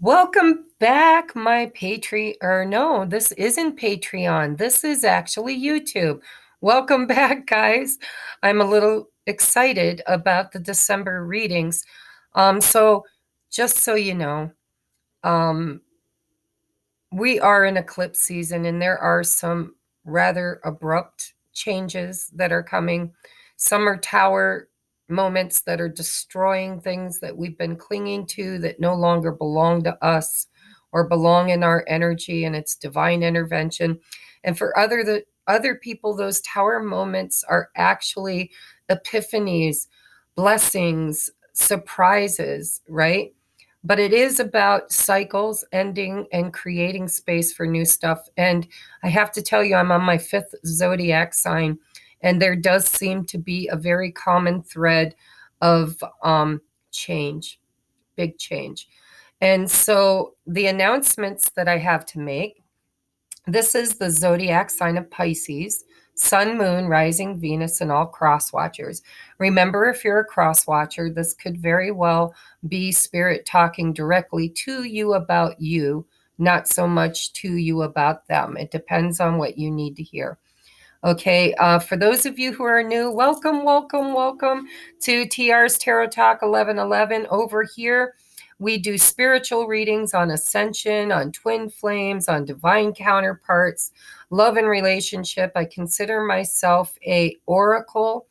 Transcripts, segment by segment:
Welcome back, my Patreon. Or no, this isn't Patreon. This is actually YouTube. Welcome back, guys. I'm a little excited about the December readings. So just so you know, um, we are in eclipse season and there are some rather abrupt changes that are coming. Some are tower moments that are destroying things that we've been clinging to that no longer belong to us or belong in our energy, and it's divine intervention. And for other people, those tower moments are actually epiphanies, blessings, surprises, right? But it is about cycles ending and creating space for new stuff. And I have to tell you, I'm on my fifth zodiac sign, and there does seem to be a very common thread of change, big change. And so the announcements that I have to make, this is the zodiac sign of Pisces, Sun, Moon, Rising, Venus, and all cross watchers. Remember, if you're a cross watcher, this could very well be spirit talking directly to you about you, not so much to you about them. It depends on what you need to hear. Okay, for those of you who are new, welcome, welcome, welcome to TR's Tarot Talk 1111. Over here, we do spiritual readings on ascension, on twin flames, on divine counterparts, love and relationship. I consider myself a oracle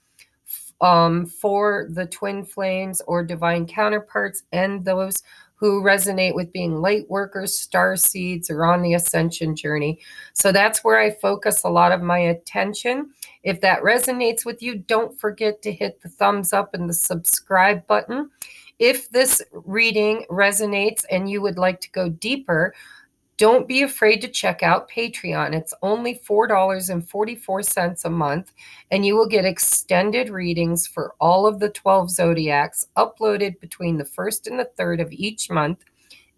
for the twin flames or divine counterparts and those who resonate with being light workers, star seeds, or on the ascension journey. So that's where I focus a lot of my attention. If that resonates with you, don't forget to hit the thumbs up and the subscribe button. If this reading resonates and you would like to go deeper, don't be afraid to check out Patreon. It's only $4.44 a month, and you will get extended readings for all of the 12 zodiacs uploaded between the 1st and the 3rd of each month.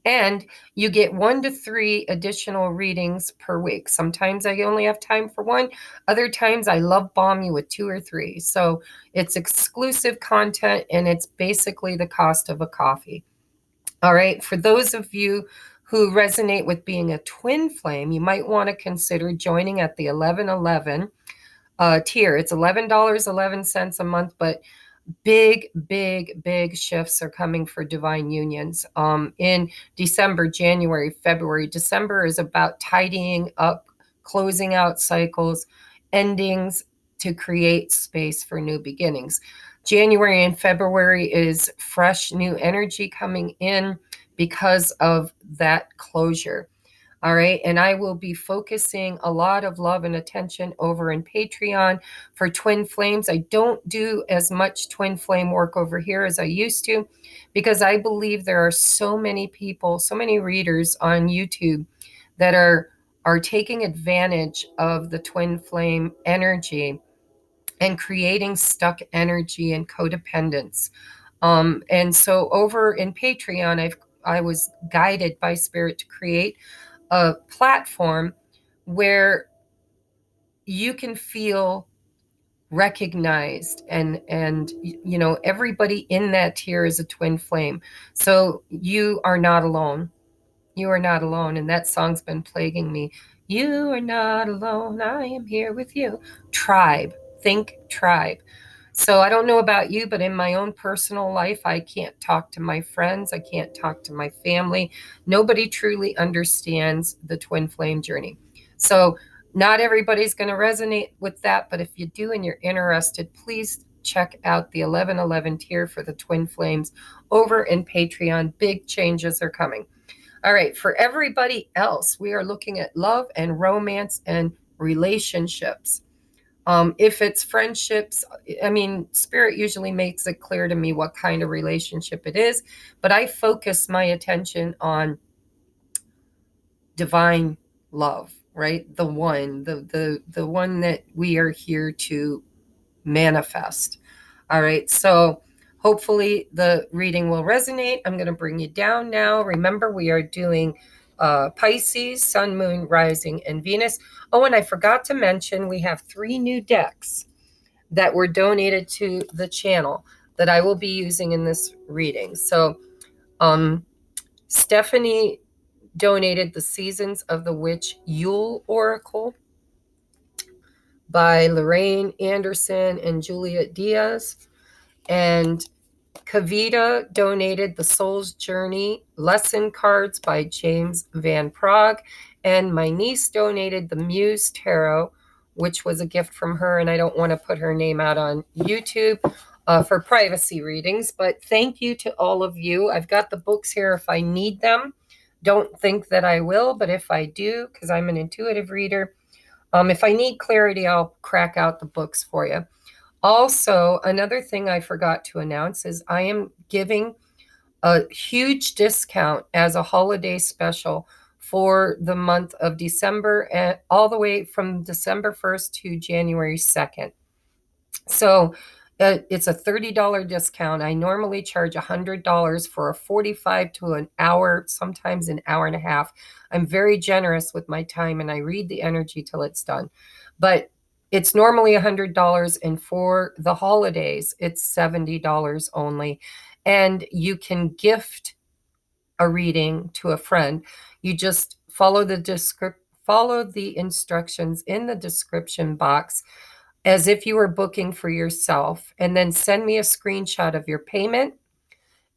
And you get 1 to 3 additional readings per week. Sometimes I only have time for one. Other times I love bomb you with 2 or 3. So it's exclusive content, and it's basically the cost of a coffee. All right. For those of you who resonate with being a twin flame, you might want to consider joining at the 1111 tier. It's $11.11 a month, but big, big, big shifts are coming for divine unions in December, January, February. December is about tidying up, closing out cycles, endings to create space for new beginnings. January and February is fresh new energy coming in because of that closure. All right. And I will be focusing a lot of love and attention over in Patreon for twin flames. I don't do as much twin flame work over here as I used to, because I believe there are so many people, so many readers on YouTube that are taking advantage of the twin flame energy and creating stuck energy and codependence. And so over in Patreon, I was guided by Spirit to create a platform where you can feel recognized, and you know, everybody in that tier is a twin flame. So you are not alone. You are not alone. And that song's been plaguing me. You are not alone. I am here with you. Tribe. Think tribe. So I don't know about you, but in my own personal life, I can't talk to my friends. I can't talk to my family. Nobody truly understands the twin flame journey. So not everybody's going to resonate with that, but if you do and you're interested, please check out the 1111 tier for the twin flames over in Patreon. Big changes are coming. All right, for everybody else, we are looking at love and romance and relationships. If it's friendships, I mean, Spirit usually makes it clear to me what kind of relationship it is, but I focus my attention on divine love, right? The one that we are here to manifest. All right, so hopefully the reading will resonate. I'm going to bring you down now. Remember, we are doing Pisces, Sun, Moon, Rising, and Venus. Oh, and I forgot to mention, we have 3 new decks that were donated to the channel that I will be using in this reading. So Stephanie donated The Seasons of the Witch Yule Oracle by Lorraine Anderson and Juliet Diaz. And Kavita donated The Soul's Journey Lesson Cards by James Van Prague. And my niece donated the Muse Tarot, which was a gift from her. And I don't want to put her name out on YouTube for privacy readings. But thank you to all of you. I've got the books here if I need them. Don't think that I will, but if I do, because I'm an intuitive reader, if I need clarity, I'll crack out the books for you. Also, another thing I forgot to announce is I am giving a huge discount as a holiday special for the month of December, and all the way from December 1st to January 2nd. So it's a $30 discount. I normally charge $100 for a 45 to an hour, sometimes an hour and a half. I'm very generous with my time and I read the energy till it's done. But it's normally $100, and for the holidays, it's $70 only. And you can gift a reading to a friend. You just follow the instructions in the description box as if you were booking for yourself, and then send me a screenshot of your payment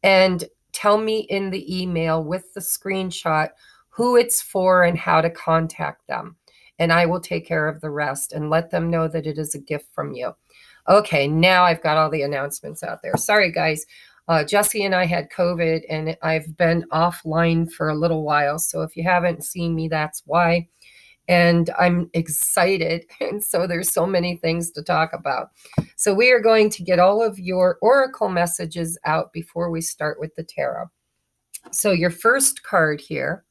and tell me in the email with the screenshot who it's for and how to contact them. And I will take care of the rest and let them know that it is a gift from you. Okay, now I've got all the announcements out there. Sorry, guys. Jesse and I had COVID, and I've been offline for a little while. So if you haven't seen me, that's why. And I'm excited. And so there's so many things to talk about. So we are going to get all of your oracle messages out before we start with the tarot. So your first card here,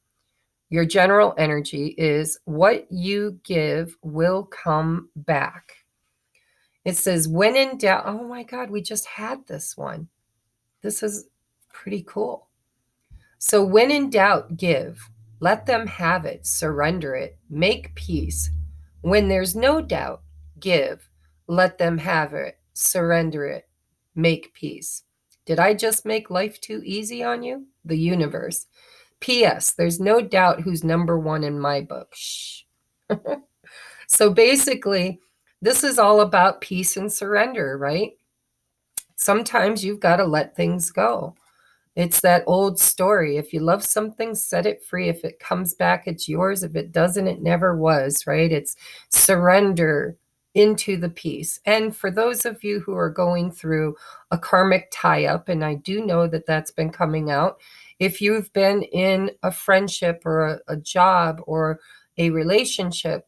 your general energy, is what you give will come back. It says, when in doubt, oh my God, we just had this one. This is pretty cool. So when in doubt, give. Let them have it, surrender it, make peace. When there's no doubt, give. Let them have it, surrender it, make peace. Did I just make life too easy on you? The universe. P.S. There's no doubt who's number one in my book. Shh. So basically, this is all about peace and surrender, right? Sometimes you've got to let things go. It's that old story. If you love something, set it free. If it comes back, it's yours. If it doesn't, it never was, right? It's surrender into the peace. And for those of you who are going through a karmic tie-up, and I do know that that's been coming out, if you've been in a friendship or a job or a relationship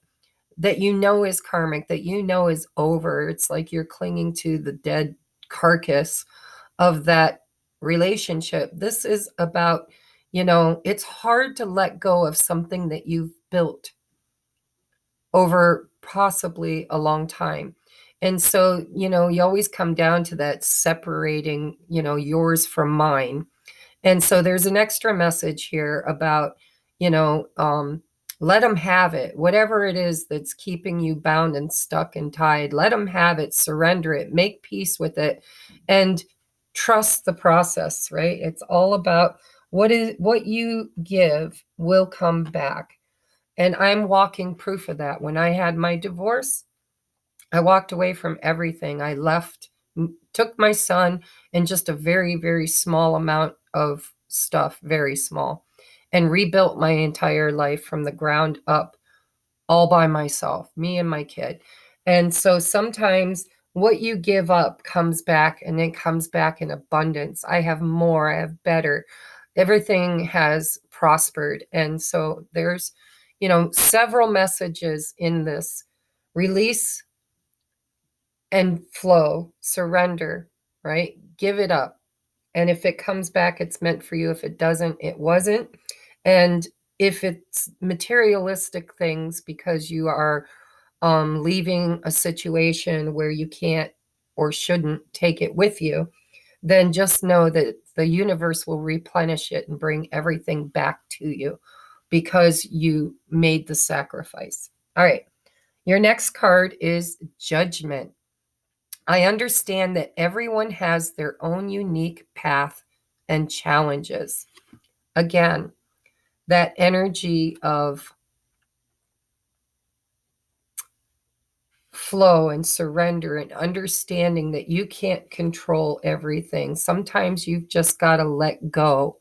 that you know is karmic, that you know is over, it's like you're clinging to the dead carcass of that relationship. This is about, it's hard to let go of something that you've built over possibly a long time. And so, you always come down to that separating, yours from mine. And so there's an extra message here about, let them have it. Whatever it is that's keeping you bound and stuck and tied, let them have it, surrender it, make peace with it, and trust the process, right? It's all about what you give will come back. And I'm walking proof of that. When I had my divorce, I walked away from everything. I left, took my son and just a very, very small amount of stuff, very small, and rebuilt my entire life from the ground up all by myself, me and my kid. And so sometimes what you give up comes back, and it comes back in abundance. I have more, I have better. Everything has prospered. And so there's, several messages in this: release and flow, surrender, right? Give it up. And if it comes back, it's meant for you. If it doesn't, it wasn't. And if it's materialistic things because you are leaving a situation where you can't or shouldn't take it with you, then just know that the universe will replenish it and bring everything back to you because you made the sacrifice. All right. Your next card is Judgment. I understand that everyone has their own unique path and challenges. again, that energy of flow and surrender and understanding that you can't control everything. Sometimes you've just got to let go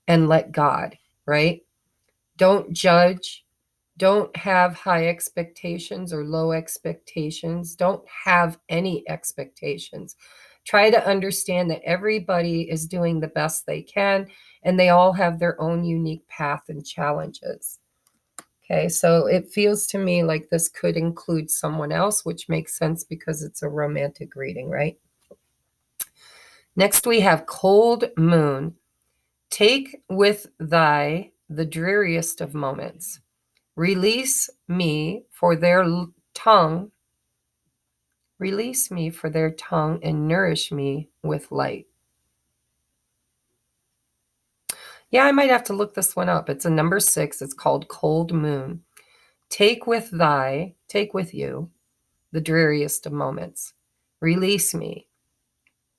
and let God, right? Don't judge. Don't have high expectations or low expectations. Don't have any expectations. Try to understand that everybody is doing the best they can, and they all have their own unique path and challenges. Okay, so it feels to me like this could include someone else, which makes sense because it's a romantic reading, right? Next, we have cold moon. Take with thy the dreariest of moments. Release me for their tongue. Release me for their tongue and nourish me with light. Yeah, I might have to look this one up. It's a number 6. It's called Cold Moon. Take with you the dreariest of moments. Release me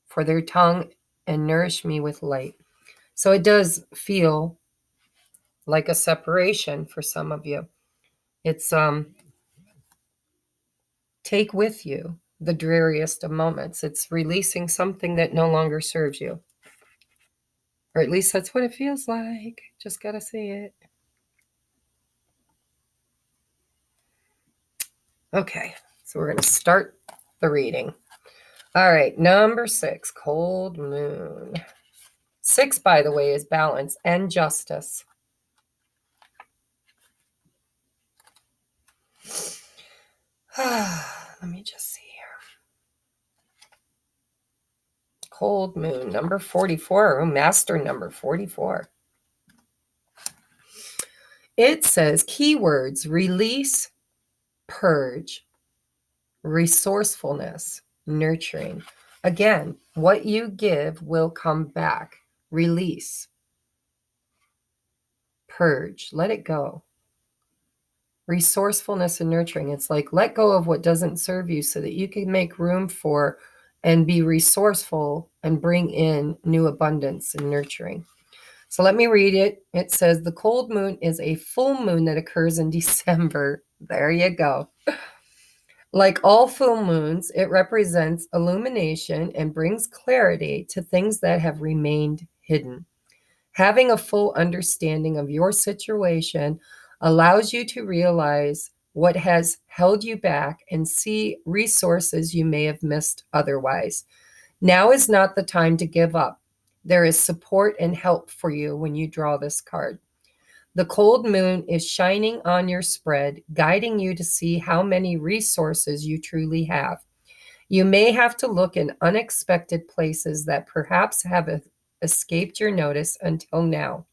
for their tongue and nourish me with light. So it does feel like a separation for some of you. It's take with you the dreariest of moments. It's releasing something that no longer serves you. Or at least that's what it feels like. Just got to see it. Okay, so we're going to start the reading. All right, number 6, cold moon. 6, by the way, is balance and justice. Let me just see here. Cold moon, number 44. Oh, master number 44. It says keywords: release, purge, resourcefulness, nurturing. Again, what you give will come back. Release, purge, let it go. Resourcefulness and nurturing. It's like let go of what doesn't serve you so that you can make room for and be resourceful and bring in new abundance and nurturing. So let me read it. It says the cold moon is a full moon that occurs in December. There you go. Like all full moons, it represents illumination and brings clarity to things that have remained hidden. Having a full understanding of your situation allows you to realize what has held you back and see resources you may have missed otherwise. Now is not the time to give up. There is support and help for you when you draw this card. The cold moon is shining on your spread, guiding you to see how many resources you truly have. You may have to look in unexpected places that perhaps have escaped your notice until now.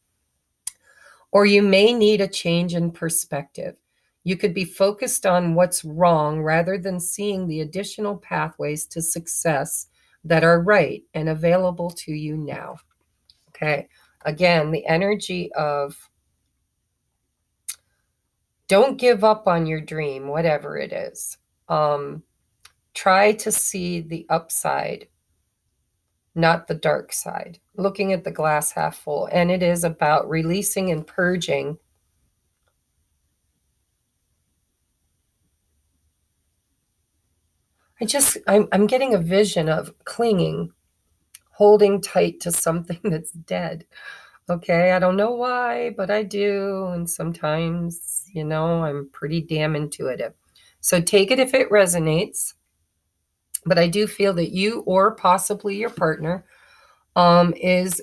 Or you may need a change in perspective. You could be focused on what's wrong rather than seeing the additional pathways to success that are right and available to you now. Okay. Again, the energy of don't give up on your dream, whatever it is. Try to see the upside, not the dark side, looking at the glass half full. And it is about releasing and purging. I'm getting a vision of clinging, holding tight to something that's dead. Okay, I don't know why, but I do. And sometimes, I'm pretty damn intuitive. So take it if it resonates. But I do feel that you or possibly your partner is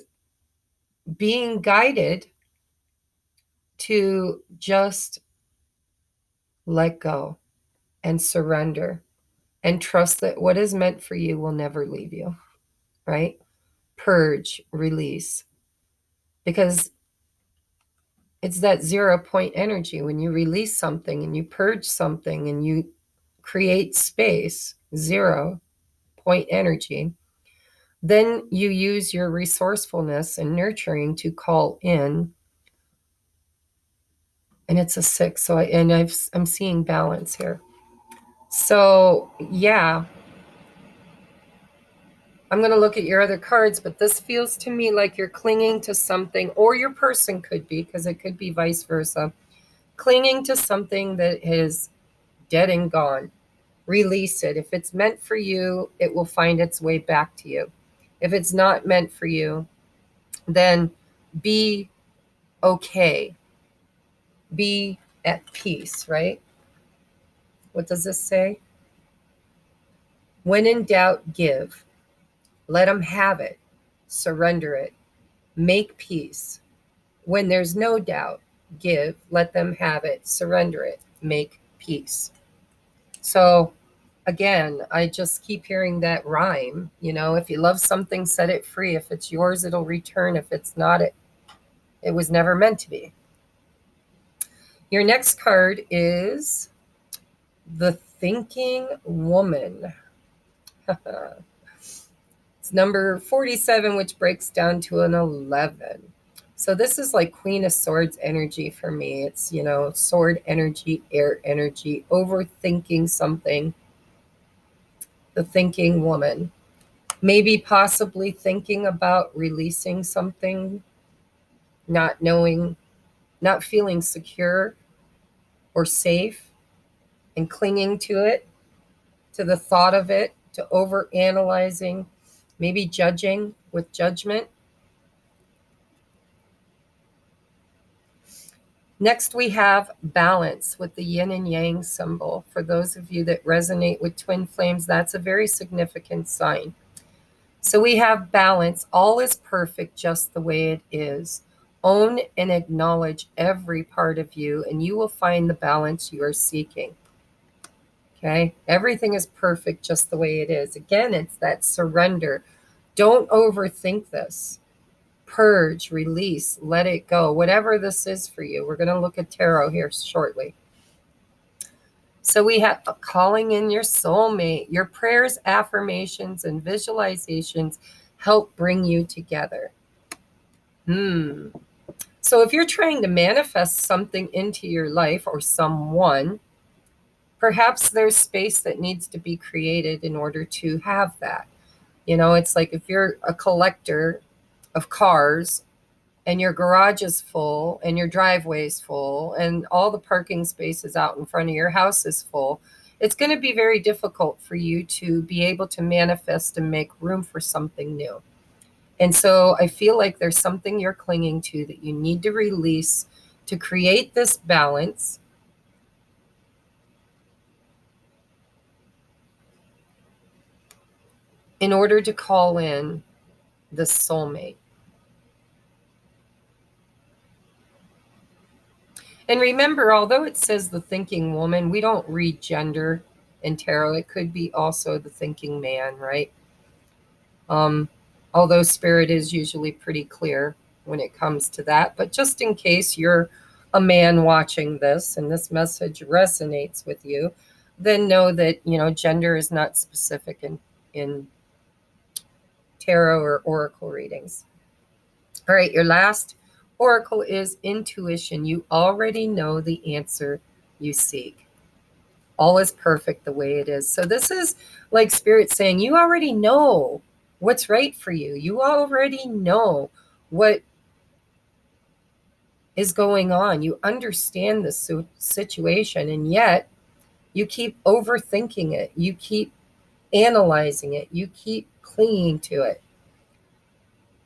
being guided to just let go and surrender and trust that what is meant for you will never leave you, right? Purge, release. Because it's that 0 point energy. When you release something and you purge something and you create space, 0 point energy, then you use your resourcefulness and nurturing to call in. And it's a 6. So I'm seeing balance here. So yeah, I'm going to look at your other cards, but this feels to me like you're clinging to something, or your person could be, because it could be vice versa, clinging to something that is dead and gone. Release it. If it's meant for you, it will find its way back to you. If it's not meant for you, then be okay. Be at peace, right? What does this say? When in doubt, give. Let them have it. Surrender it. Make peace. When there's no doubt, give. Let them have it. Surrender it. Make peace. So again, I just keep hearing that rhyme. If you love something, set it free. If it's yours, it'll return. If it's not, it was never meant to be. Your next card is the Thinking Woman. It's number 47, which breaks down to an 11. So this is like Queen of Swords energy for me. It's, sword energy, air energy, overthinking something. The Thinking Woman. Maybe possibly thinking about releasing something, not knowing, not feeling secure or safe, and clinging to it, to the thought of it, to over analyzing, maybe judging with judgment. Next, we have balance with the yin and yang symbol. For those of you that resonate with twin flames, that's a very significant sign. So we have balance. All is perfect just the way it is. Own and acknowledge every part of you, and you will find the balance you are seeking. Okay? Everything is perfect just the way it is. Again, it's that surrender. Don't overthink this. Purge, release, let it go. Whatever this is for you. We're going to look at tarot here shortly. So we have calling in your soulmate. Your prayers, affirmations, and visualizations help bring you together. So if you're trying to manifest something into your life or someone, perhaps there's space that needs to be created in order to have that. It's like if you're a collector of cars and your garage is full and your driveway is full and all the parking spaces out in front of your house is full, it's going to be very difficult for you to be able to manifest and make room for something new. And so I feel like there's something you're clinging to that you need to release to create this balance. In order to call in the soulmate. And remember, although it says the thinking woman, we don't read gender in tarot. It could be also the thinking man, right? Although spirit is usually pretty clear when it comes to that. But just in case you're a man watching this and this message resonates with you, then know that, gender is not specific in tarot or oracle readings. All right, your last oracle is intuition. You already know the answer you seek. All is perfect the way it is. So this is like spirit saying, you already know what's right for you. You already know what is going on. You understand the situation, and yet you keep overthinking it. You keep analyzing it. You keep clinging to it.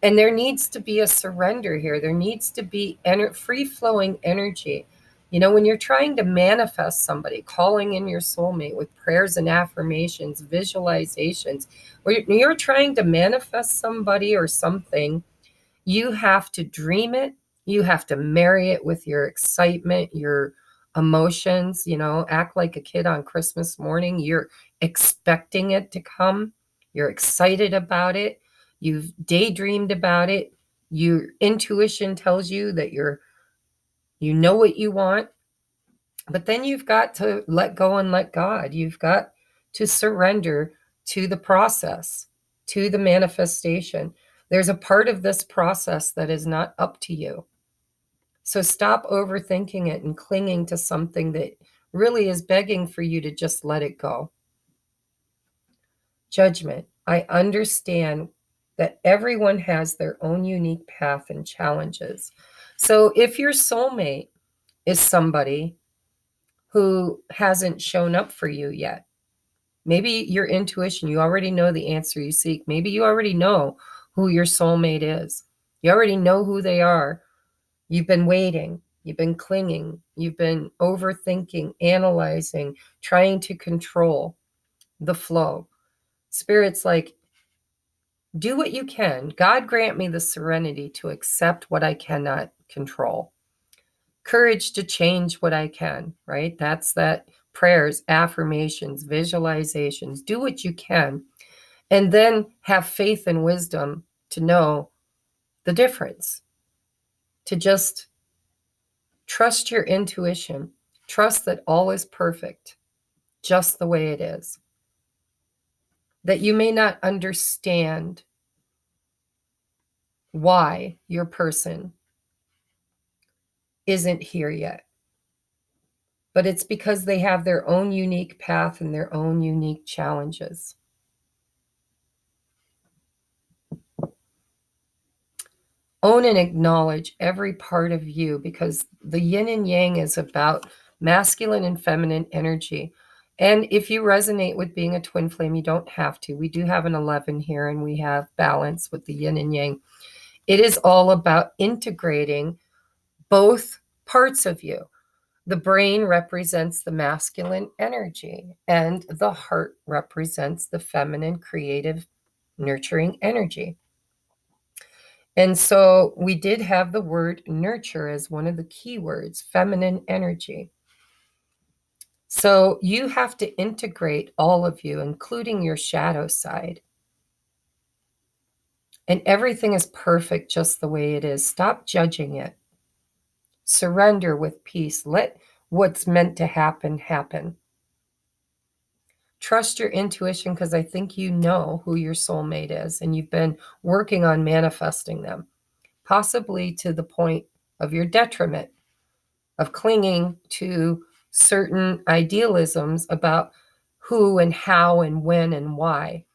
And there needs to be a surrender here. There needs to be free-flowing energy. When you're trying to manifest somebody, calling in your soulmate with prayers and affirmations, visualizations, when you're trying to manifest somebody or something, you have to dream it. You have to marry it with your excitement, your emotions, act like a kid on Christmas morning. You're expecting it to come. You're excited about it. You've daydreamed about it. Your intuition tells you that you know what you want. But then you've got to let go and let God. You've got to surrender to the process, to the manifestation. There's a part of this process that is not up to you. So stop overthinking it and clinging to something that really is begging for you to just let it go. Judgment. I understand that everyone has their own unique path and challenges. So if your soulmate is somebody who hasn't shown up for you yet, maybe your intuition, you already know the answer you seek. Maybe you already know who your soulmate is. You already know who they are. You've been waiting. You've been clinging. You've been overthinking, analyzing, trying to control the flow. Spirit's like, do what you can. God grant me the serenity to accept what I cannot control. Courage to change what I can, right? That's that prayers, affirmations, visualizations. Do what you can. And then have faith and wisdom to know the difference. To just trust your intuition. Trust that all is perfect, just the way it is. That you may not understand why your person isn't here yet, but it's because they have their own unique path and their own unique challenges. Own and acknowledge every part of you, because the yin and yang is about masculine and feminine energy. And if you resonate with being a twin flame, you don't have to. We do have an 11 here, and we have balance with the yin and yang. It is all about integrating both parts of you. The brain represents the masculine energy, and the heart represents the feminine, creative, nurturing energy. And so we did have the word nurture as one of the key words, feminine energy. So you have to integrate all of you, including your shadow side. And everything is perfect just the way it is. Stop judging it. Surrender with peace. Let what's meant to happen, happen. Trust your intuition, because I think you know who your soulmate is, and you've been working on manifesting them, possibly to the point of your detriment, of clinging to certain idealisms about who and how and when and why.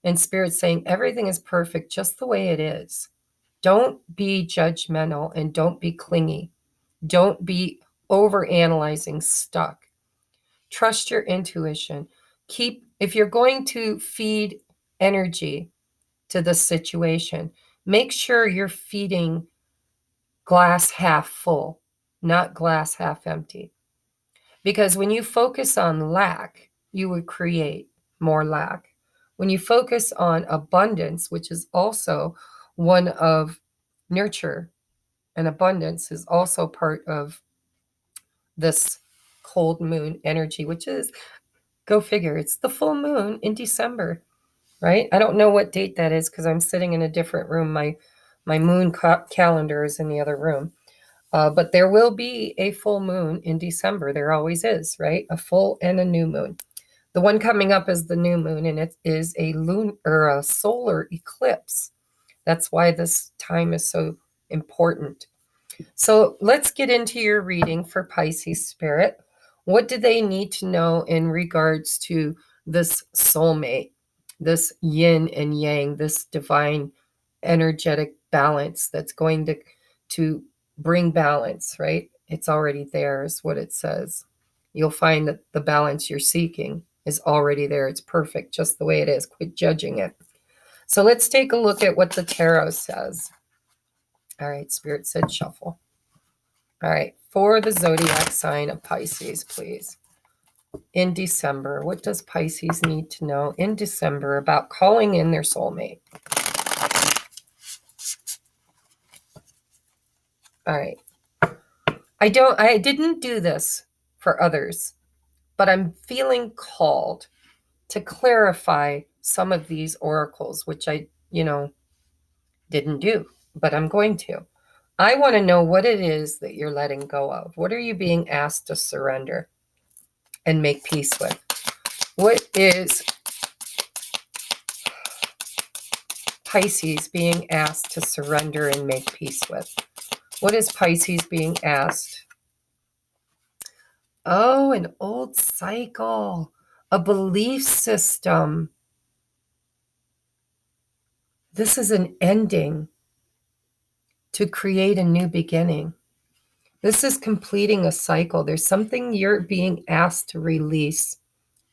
And Spirit's saying everything is perfect just the way it is. Don't be judgmental and don't be clingy. Don't be overanalyzing stuck. Trust your intuition. If you're going to feed energy to the situation, make sure you're feeding glass half full, not glass half empty. Because when you focus on lack, you would create more lack. When you focus on abundance, which is also one of nurture, and abundance is also part of this cold moon energy, which is, go figure, it's the full moon in December, right? I don't know what date that is because I'm sitting in a different room. My moon calendar is in the other room. But there will be a full moon in December. There always is, right? A full and a new moon. The one coming up is the new moon, and it is a solar eclipse. That's why this time is so important. So let's get into your reading for Pisces Spirit. What do they need to know in regards to this soulmate, this yin and yang, this divine energetic balance that's going to bring balance, right? It's already there, is what it says. You'll find that the balance you're seeking is already there. It's perfect just the way it is. Quit judging it. So let's take a look at what the tarot says. All right, Spirit said shuffle. All right, for the zodiac sign of Pisces, please. In December, what does Pisces need to know in December about calling in their soulmate? All right. I didn't do this for others, but I'm feeling called to clarify some of these oracles, which I, didn't do, but I'm going to. I want to know what it is that you're letting go of. What are you being asked to surrender and make peace with? What is Pisces being asked to surrender and make peace with? What is Pisces being asked? Oh, an old cycle, a belief system. This is an ending to create a new beginning. This is completing a cycle. There's something you're being asked to release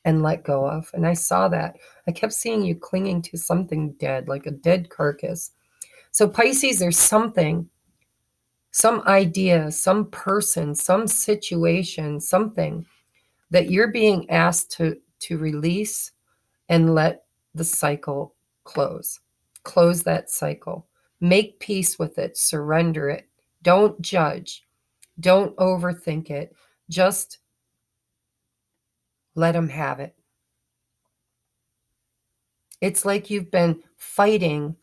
and let go of. And I saw that. I kept seeing you clinging to something dead, like a dead carcass. So Pisces, there's something, some idea, some person, some situation, something that you're being asked to release and let the cycle close. Close that cycle. Make peace with it. Surrender it. Don't judge. Don't overthink it. Just let them have it. It's like you've been fighting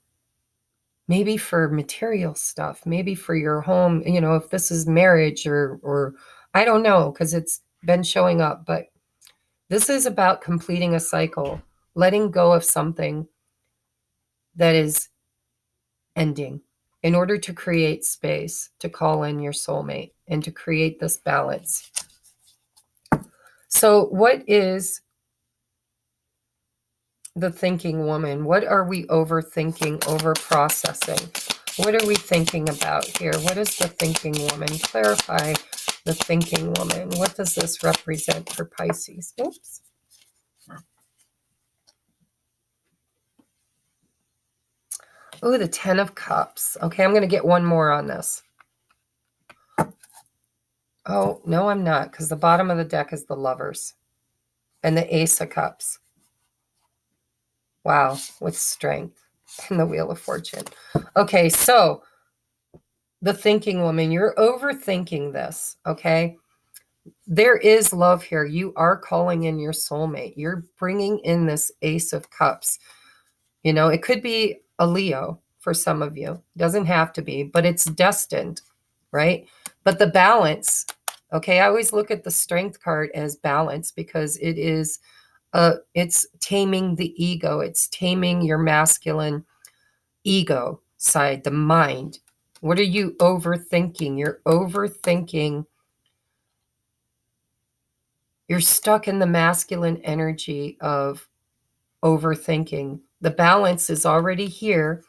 maybe for material stuff, maybe for your home, if this is marriage or I don't know, because it's been showing up, but this is about completing a cycle, letting go of something that is ending in order to create space to call in your soulmate and to create this balance. So what is the thinking woman? What are we overthinking, overprocessing? What are we thinking about here? What is the thinking woman? Clarify the thinking woman. What does this represent for Pisces? Oops. Oh, the 10 of Cups. Okay, I'm going to get one more on this. Oh, no, I'm not, because the bottom of the deck is the Lovers and the Ace of Cups. Wow, with strength and the Wheel of Fortune. Okay, so the thinking woman, you're overthinking this, okay? There is love here. You are calling in your soulmate. You're bringing in this Ace of Cups. It could be a Leo for some of you. It doesn't have to be, but it's destined, right? But the balance, okay, I always look at the Strength card as balance because it's taming the ego. It's taming your masculine ego side, the mind. What are you overthinking? You're overthinking. You're stuck in the masculine energy of overthinking. The balance is already here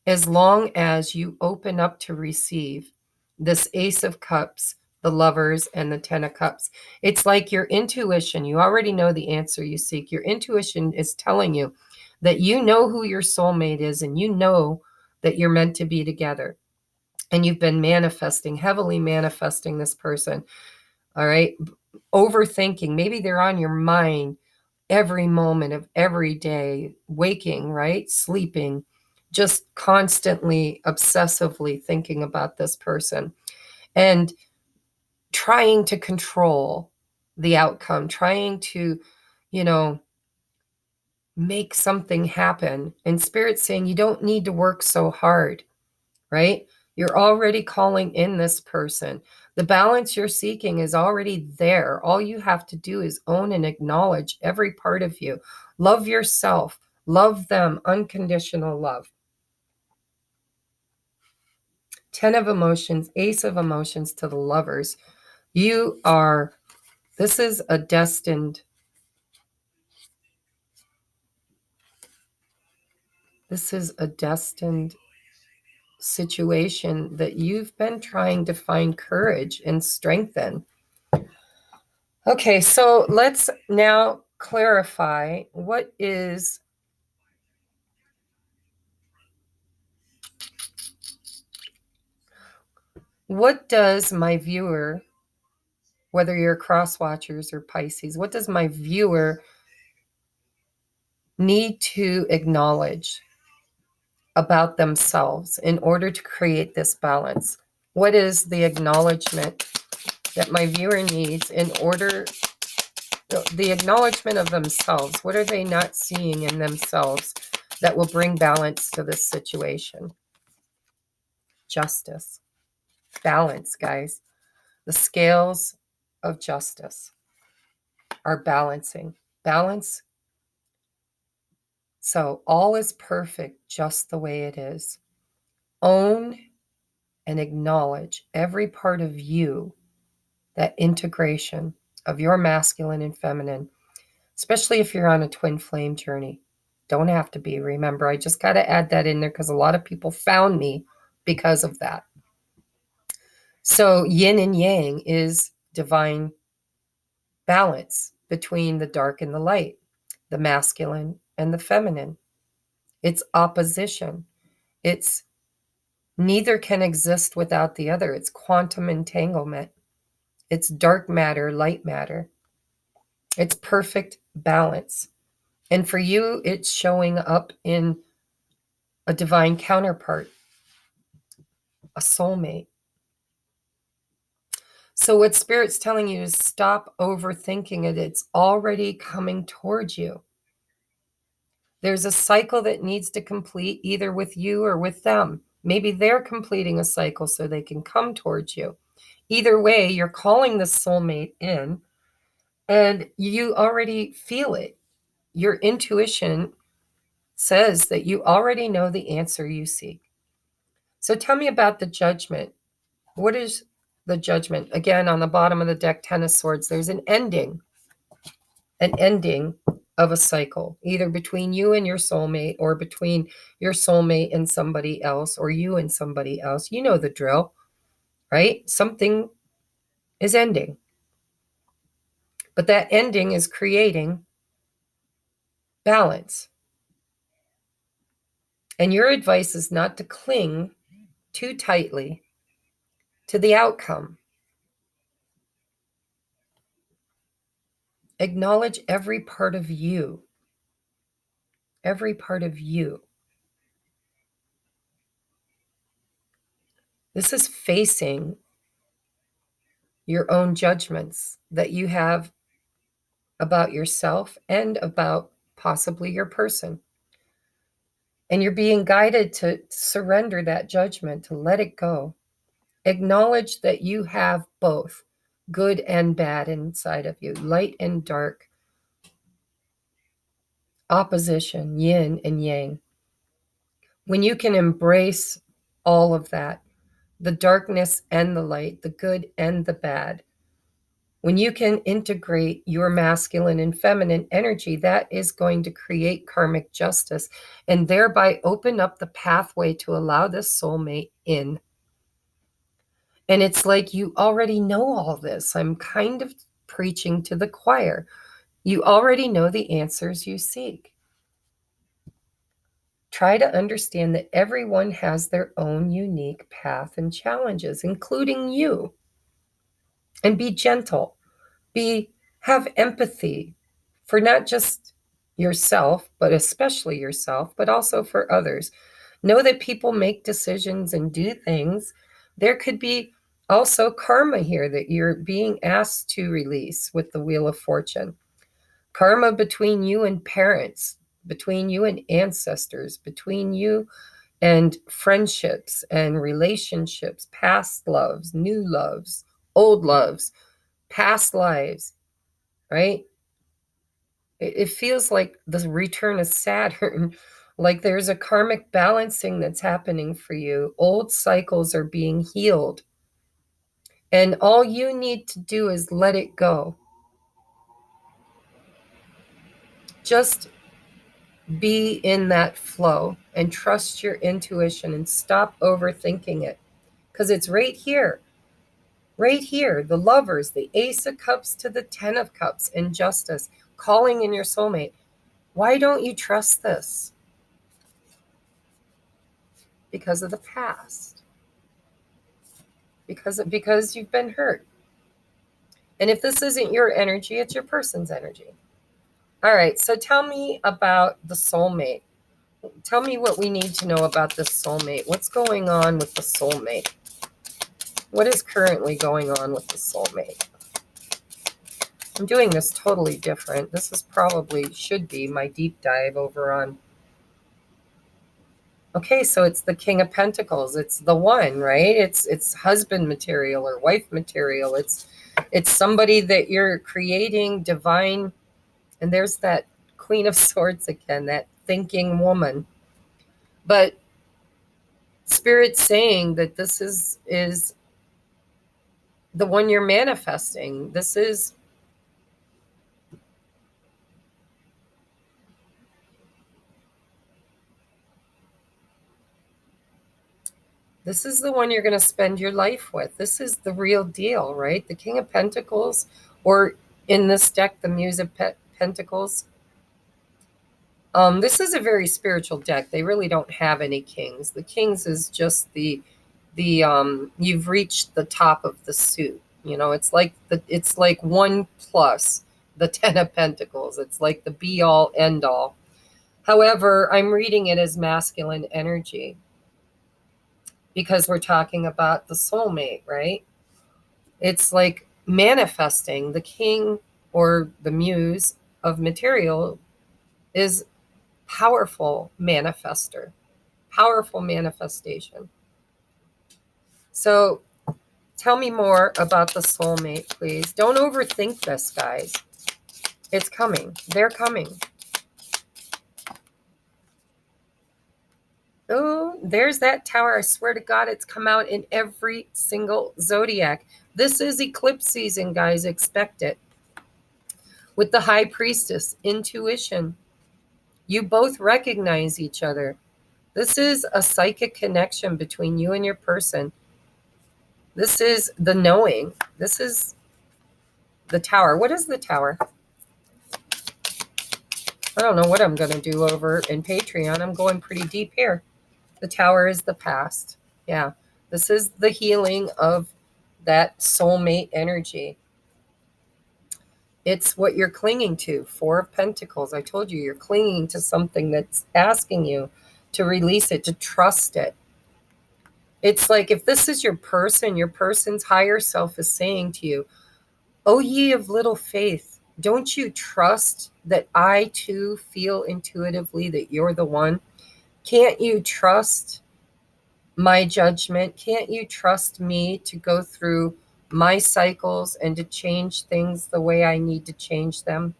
as long as you open up to receive this Ace of Cups, the Lovers, and the 10 of Cups. It's like your intuition. You already know the answer you seek. Your intuition is telling you that you know who your soulmate is and you know that you're meant to be together. And you've been manifesting, heavily manifesting this person. All right. Overthinking. Maybe they're on your mind every moment of every day, waking, right? Sleeping, just constantly, obsessively thinking about this person and trying to control the outcome, trying to, make something happen. And Spirit's saying you don't need to work so hard, right? You're already calling in this person. The balance you're seeking is already there. All you have to do is own and acknowledge every part of you. Love yourself. Love them. Unconditional love. 10 of emotions, Ace of emotions to the Lovers. This is a destined situation that you've been trying to find courage and strengthen. Okay, so let's now clarify what does my viewer, whether you're cross watchers or Pisces, what does my viewer need to acknowledge about themselves in order to create this balance? What is the acknowledgement that my viewer needs in order, the acknowledgement of themselves? What are they not seeing in themselves that will bring balance to this situation? Justice. Balance, guys. The scales of justice are balancing. Balance. So all is perfect just the way it is. Own and acknowledge every part of you, that integration of your masculine and feminine, especially if you're on a twin flame journey. Don't have to be, remember. I just got to add that in there because a lot of people found me because of that. So yin and yang is divine balance between the dark and the light, the masculine and the feminine. It's opposition. It's neither can exist without the other. It's quantum entanglement. It's dark matter, light matter. It's perfect balance. And for you, it's showing up in a divine counterpart, a soulmate. So what Spirit's telling you is stop overthinking it. It's already coming towards you. There's a cycle that needs to complete either with you or with them. Maybe they're completing a cycle so they can come towards you. Either way, you're calling the soulmate in and you already feel it. Your intuition says that you already know the answer you seek. So tell me about the judgment. What is the judgment? Again, on the bottom of the deck, 10 of Swords, there's an ending of a cycle, either between you and your soulmate or between your soulmate and somebody else or you and somebody else. You know the drill, right? Something is ending. But that ending is creating balance. And your advice is not to cling too tightly to the outcome. Acknowledge every part of you. Every part of you. This is facing your own judgments that you have about yourself and about possibly your person. And you're being guided to surrender that judgment, to let it go. Acknowledge that you have both good and bad inside of you, light and dark, opposition, yin and yang. When you can embrace all of that, the darkness and the light, the good and the bad, when you can integrate your masculine and feminine energy, that is going to create karmic justice and thereby open up the pathway to allow this soulmate in. And it's like you already know all this. I'm kind of preaching to the choir. You already know the answers you seek. Try to understand that everyone has their own unique path and challenges, including you. And be gentle. Have empathy for not just yourself, but especially yourself, but also for others. Know that people make decisions and do things. There could be also karma here that you're being asked to release with the Wheel of Fortune. Karma between you and parents, between you and ancestors, between you and friendships and relationships, past loves, new loves, old loves, past lives, right? It feels like the return of Saturn, like there's a karmic balancing that's happening for you. Old cycles are being healed. And all you need to do is let it go. Just be in that flow and trust your intuition and stop overthinking it. Because it's right here. Right here, the Lovers, the Ace of Cups to the 10 of Cups, and Justice, calling in your soulmate. Why don't you trust this? Because of the past. Because you've been hurt. And if this isn't your energy, it's your person's energy. All right, so tell me about the soulmate. Tell me what we need to know about this soulmate. What's going on with the soulmate? What is currently going on with the soulmate? I'm doing this totally different. This is probably should be my deep dive over on. Okay, so it's the King of Pentacles. It's the one, right? It's husband material or wife material. It's somebody that you're creating divine. And there's that Queen of Swords again, that thinking woman. But Spirit's saying that this is the one you're manifesting. This is This is the one you're going to spend your life with. This is the real deal, right? The King of Pentacles, or in this deck, the Muse of Pentacles. This is a very spiritual deck. They really don't have any kings. The kings is just the you've reached the top of the suit. You know, it's like one plus the Ten of Pentacles. It's like the be all end all. However, I'm reading it as masculine energy because we're talking about the soulmate, right? It's like manifesting. The king or the muse of material is powerful manifester, powerful manifestation. So tell me more about the soulmate, please. Don't overthink this, guys. It's coming. They're coming. Oh, there's that tower. I swear to God, it's come out in every single zodiac. This is eclipse season, guys. Expect it. With the high priestess, intuition. You both recognize each other. This is a psychic connection between you and your person. This is the knowing. This is the tower. What is the tower? I don't know what I'm going to do over in Patreon. I'm going pretty deep here. The tower is the past. Yeah. This is the healing of that soulmate energy. It's what you're clinging to. Four of Pentacles. I told you, you're clinging to something that's asking you to release it, to trust it. It's like if this is your person's higher self is saying to you, "O ye of little faith, don't you trust that I too feel intuitively that you're the one? Can't you trust my judgment? Can't you trust me to go through my cycles and to change things the way I need to change them?"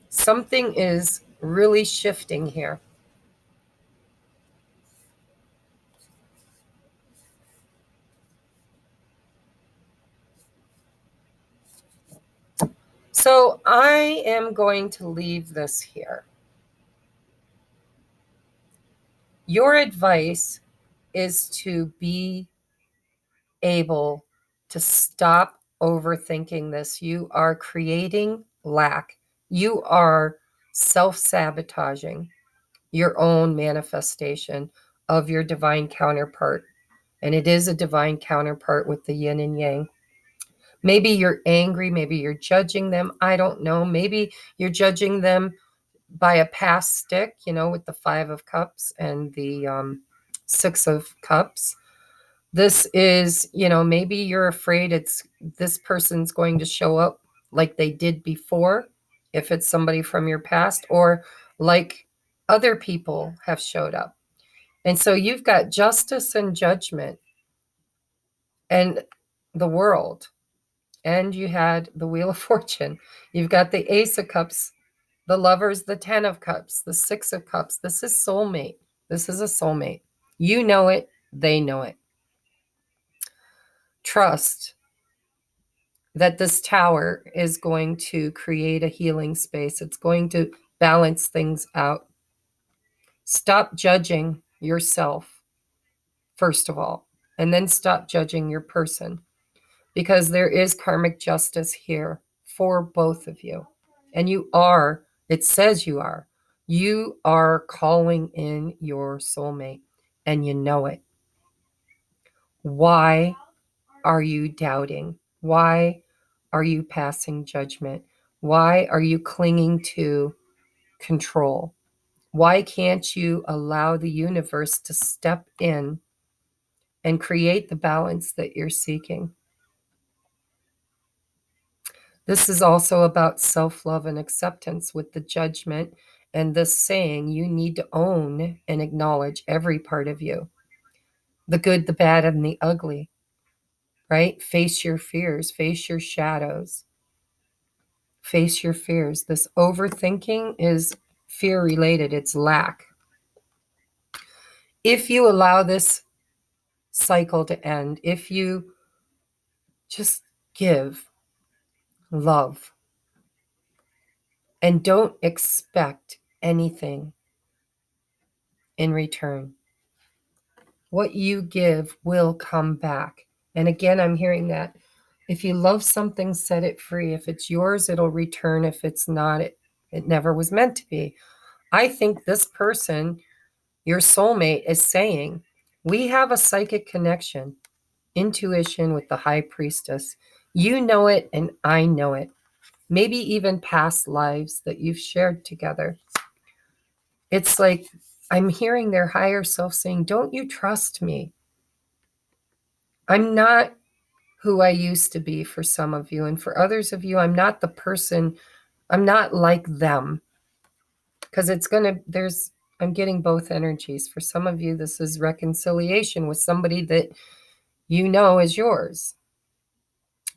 Something is really shifting here. So I am going to leave this here. Your advice is to be able to stop overthinking this. You are creating lack. You are self-sabotaging your own manifestation of your divine counterpart. And it is a divine counterpart with the yin and yang. Maybe you're angry. Maybe you're judging them. I don't know. Maybe you're judging them by a past stick, you know, with the Five of Cups and the Six of Cups. This is, you know, maybe you're afraid this person's going to show up like they did before, if it's somebody from your past, or like other people have showed up. And so you've got justice and judgment and the world. And you had the Wheel of Fortune. You've got the Ace of Cups, the Lovers, the Ten of Cups, the Six of Cups. This is soulmate. This is a soulmate. You know it. They know it. Trust that this tower is going to create a healing space. It's going to balance things out. Stop judging yourself, first of all, and then stop judging your person, because there is karmic justice here for both of you. And it says you are calling in your soulmate, and you know it. Why are you doubting? Why are you passing judgment? Why are you clinging to control? Why can't you allow the universe to step in and create the balance that you're seeking? This is also about self-love and acceptance with the judgment and this saying you need to own and acknowledge every part of you, the good, the bad, and the ugly, right? Face your fears, face your shadows, face your fears. This overthinking is fear related, it's lack. If you allow this cycle to end, if you just give love and don't expect anything in return. What you give will come back. And again, I'm hearing that. If you love something, set it free. If it's yours, it'll return. If it's not, it never was meant to be. I think this person, your soulmate, is saying, we have a psychic connection, intuition with the high priestess. You know it, and I know it. Maybe even past lives that you've shared together. It's like I'm hearing their higher self saying, don't you trust me? I'm not who I used to be for some of you. And for others of you, I'm not the person, I'm not like them. Because I'm getting both energies. For some of you, this is reconciliation with somebody that you know is yours.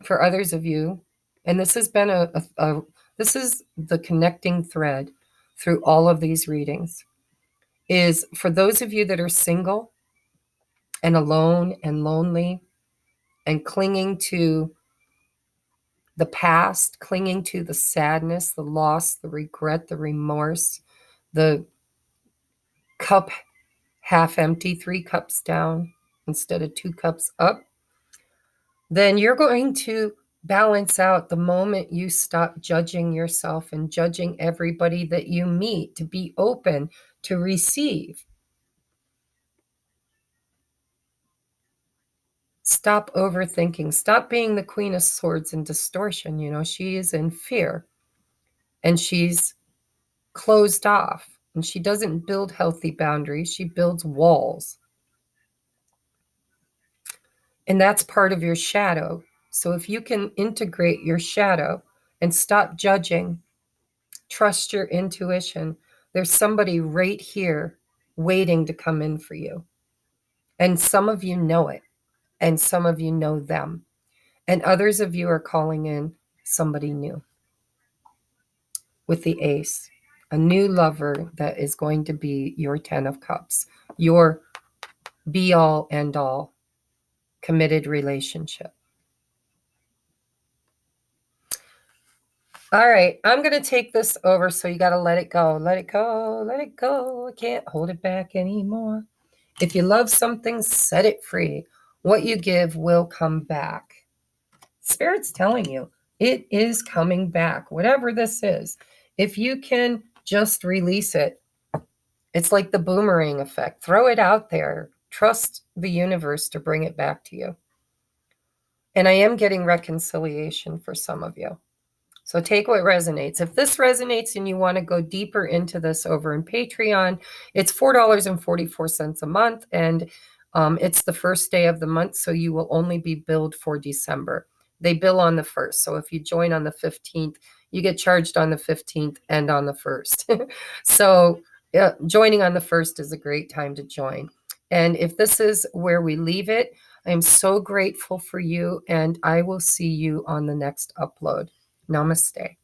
For others of you, and this has been this is the connecting thread through all of these readings, is for those of you that are single and alone and lonely and clinging to the past, clinging to the sadness, the loss, the regret, the remorse, the cup half empty, 3 cups down instead of 2 cups up, then you're going to balance out the moment you stop judging yourself and judging everybody that you meet, to be open to receive. Stop overthinking. Stop being the Queen of Swords in distortion. You know, she is in fear and she's closed off and she doesn't build healthy boundaries. She builds walls. And that's part of your shadow. So if you can integrate your shadow and stop judging, trust your intuition, there's somebody right here waiting to come in for you. And some of you know it, and some of you know them. And others of you are calling in somebody new with the ace, a new lover that is going to be your 10 of cups, your be all and all committed relationship. All right, I'm going to take this over, so you got to let it go. Let it go. Let it go. I can't hold it back anymore. If you love something, set it free. What you give will come back. Spirit's telling you it is coming back, whatever this is. If you can just release it, it's like the boomerang effect. Throw it out there. Trust the universe to bring it back to you. And I am getting reconciliation for some of you. So take what resonates. If this resonates and you want to go deeper into this over in Patreon, it's $4.44 a month. And it's the first day of the month, so you will only be billed for December. They bill on the 1st. So if you join on the 15th, you get charged on the 15th and on the 1st. So joining on the 1st is a great time to join. And if this is where we leave it, I'm so grateful for you, and I will see you on the next upload. Namaste.